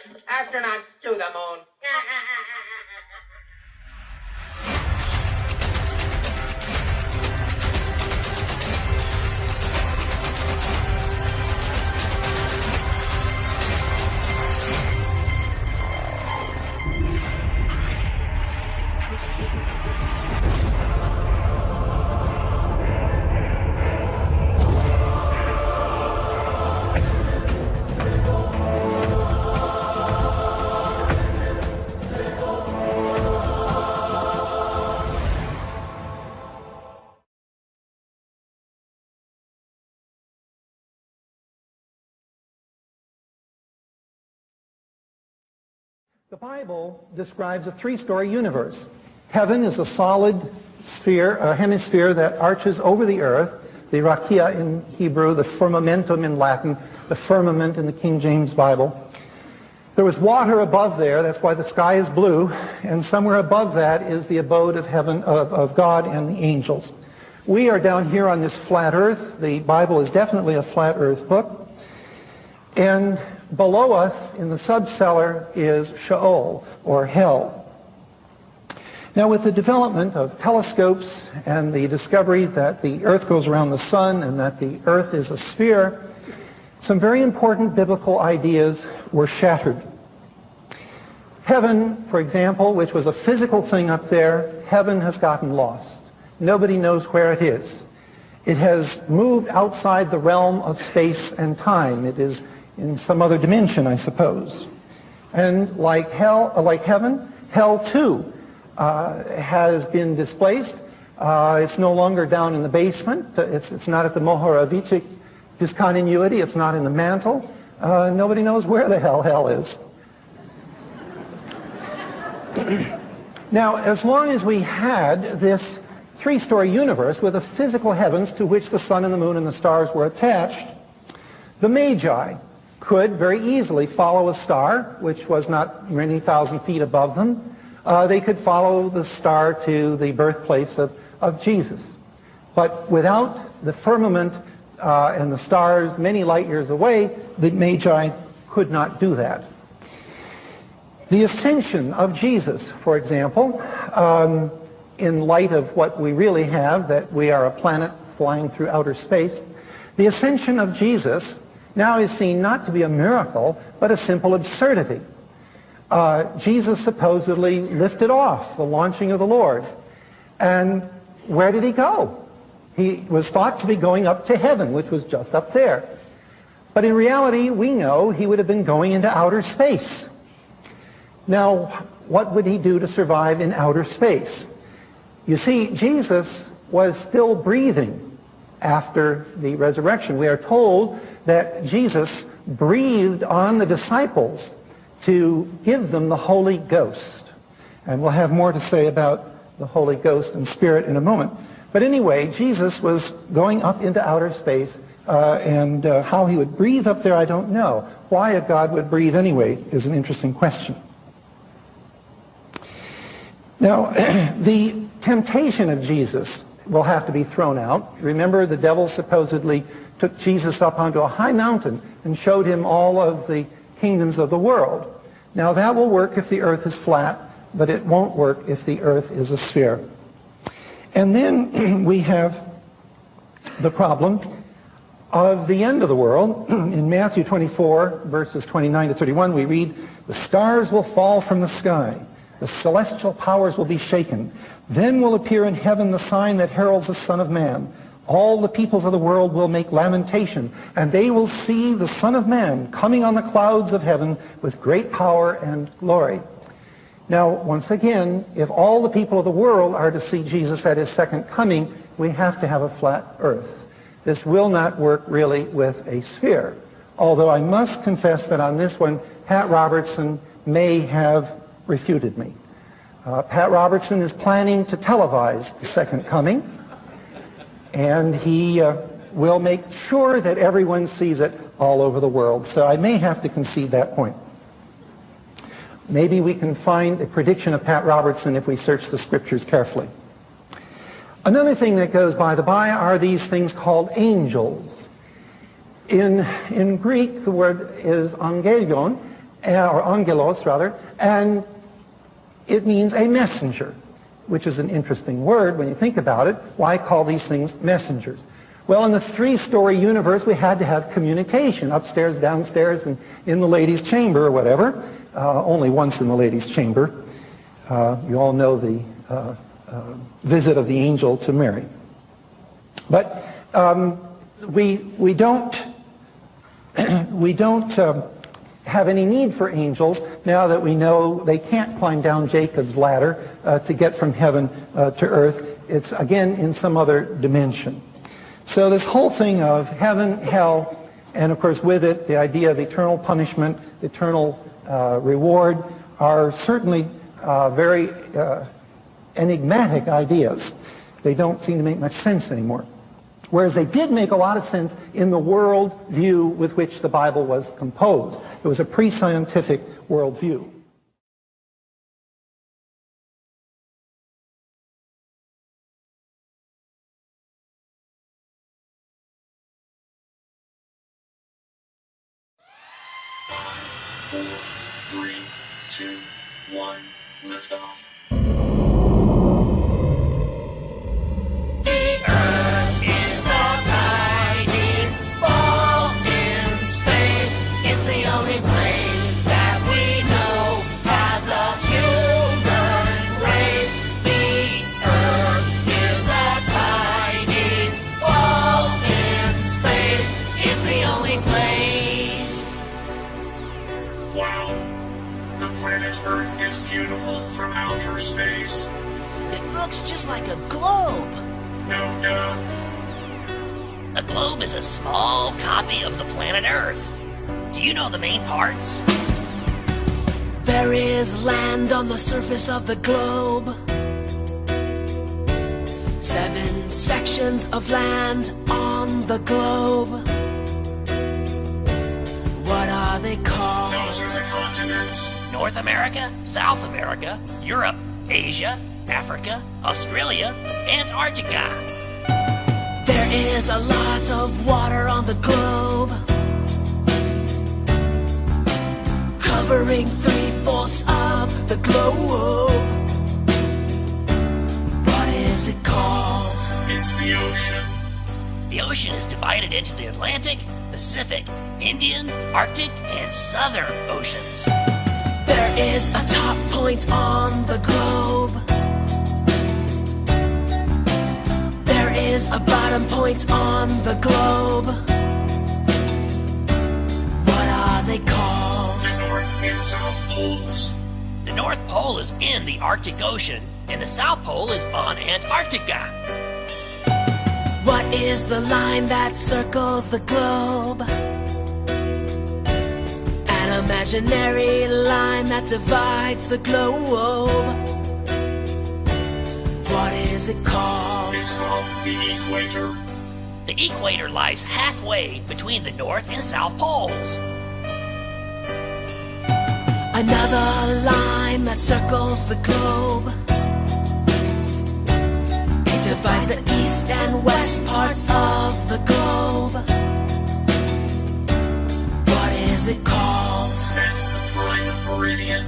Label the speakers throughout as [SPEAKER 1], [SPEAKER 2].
[SPEAKER 1] Astronauts to the moon.
[SPEAKER 2] The Bible describes a three-story universe. Heaven is a solid sphere, a hemisphere that arches over the earth, the rakia in Hebrew, the firmamentum in Latin, the firmament in the King James Bible. There was water above there, that's why the sky is blue, and somewhere above that is the abode of heaven, of God and the angels. We are down here on this flat earth. The Bible is definitely a flat earth book. And below us in the subcellar is Sheol, or hell. Now, with the development of telescopes and the discovery that the earth goes around the sun and that the earth is a sphere, some very important biblical ideas were shattered. Heaven, for example, which was a physical thing up there, heaven has gotten lost. Nobody knows where it is. It has moved outside the realm of space and time. It is in some other dimension, I suppose. And like heaven, hell too has been displaced. It's no longer down in the basement. It's not at the Mohorovicic discontinuity. It's not in the mantle. Nobody knows where the hell is. Now, as long as we had this three-story universe with a physical heavens to which the sun and the moon and the stars were attached, the Magi could very easily follow a star, which was not many thousand feet above them. They could follow the star to the birthplace of Jesus. But without the firmament and the stars many light years away, the Magi could not do that. The ascension of Jesus, for example, in light of what we really have, that we are a planet flying through outer space, the ascension of Jesus now is seen not to be a miracle, but a simple absurdity. Jesus supposedly lifted off the launching of the Lord. And where did he go? He was thought to be going up to heaven, which was just up there. But in reality, we know he would have been going into outer space. Now, what would he do to survive in outer space? You see, Jesus was still breathing after the resurrection. We are told that Jesus breathed on the disciples to give them the Holy Ghost. And we'll have more to say about the Holy Ghost and Spirit in a moment. But anyway, Jesus was going up into outer space, and how he would breathe up there, I don't know. Why a God would breathe anyway is an interesting question. Now, the temptation of Jesus will have to be thrown out. Remember, the devil supposedly took Jesus up onto a high mountain and showed him all of the kingdoms of the world. Now, that will work if the earth is flat, but it won't work if the earth is a sphere. And then we have the problem of the end of the world. In Matthew 24, verses 29 to 31, we read, "The stars will fall from the sky. The celestial powers will be shaken. Then will appear in heaven the sign that heralds the Son of Man. All the peoples of the world will make lamentation, and they will see the Son of Man coming on the clouds of heaven with great power and glory." Now, once again, if all the people of the world are to see Jesus at his second coming, we have to have a flat earth. This will not work really with a sphere. Although I must confess that on this one, Pat Robertson may have refuted me. Pat Robertson is planning to televise the second coming, and he will make sure that everyone sees it all over the world. So I may have to concede that point. Maybe we can find a prediction of Pat Robertson if we search the scriptures carefully. Another thing that goes by the by are these things called angels. In Greek, the word is angelion, or angelos rather, and it means a messenger, which is an interesting word when you think about it. Why call these things messengers? Well, in the three-story universe, we had to have communication, upstairs, downstairs, and in the ladies' chamber or whatever. Only once in the ladies' chamber. You all know the visit of the angel to Mary. But we don't have any need for angels now that we know they can't climb down Jacob's ladder to get from heaven to earth. It's again in some other dimension. So this whole thing of heaven, hell, and of course with it the idea of eternal punishment, eternal reward, are certainly very enigmatic ideas. They don't seem to make much sense anymore. Whereas they did make a lot of sense in the world view with which the Bible was composed. It was a pre-scientific worldview.
[SPEAKER 3] Five, 4, 3, 2, 1, lift off. Earth is beautiful from outer space.
[SPEAKER 4] It looks just like a globe.
[SPEAKER 3] No duh.
[SPEAKER 4] A globe is a small copy of the planet Earth. Do you know the main parts? There is land on the surface of the globe. 7 sections of land on the globe. What are they called?
[SPEAKER 3] Those are the continents.
[SPEAKER 4] North America, South America, Europe, Asia, Africa, Australia, Antarctica. There is a lot of water on the globe, covering 3/4 of the globe. What is it called?
[SPEAKER 3] It's the ocean.
[SPEAKER 4] The ocean is divided into the Atlantic, Pacific, Indian, Arctic, and Southern Oceans. There is a top point on the globe. There is a bottom point on the globe. What are they called?
[SPEAKER 3] The North and South Poles.
[SPEAKER 4] The North Pole is in the Arctic Ocean, and the South Pole is on Antarctica. What is the line that circles the globe? An imaginary line that divides the globe. What is it called?
[SPEAKER 3] It's called the equator.
[SPEAKER 4] The equator lies halfway between the North and South Poles. Another line that circles the globe. It divides the east and west parts of the globe. What is it called?
[SPEAKER 3] That's the prime meridian.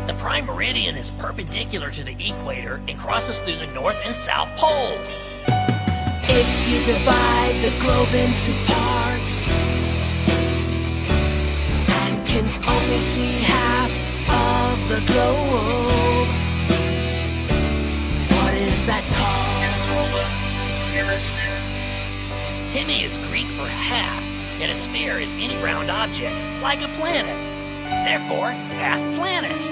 [SPEAKER 4] The prime meridian is perpendicular to the equator and crosses through the North and South Poles. If you divide the globe into parts and can only see half of the globe, what is that called?
[SPEAKER 3] It's called a hemisphere.
[SPEAKER 4] Hemi is Greek for half, and a sphere is any round object, like a planet. Therefore, half planet.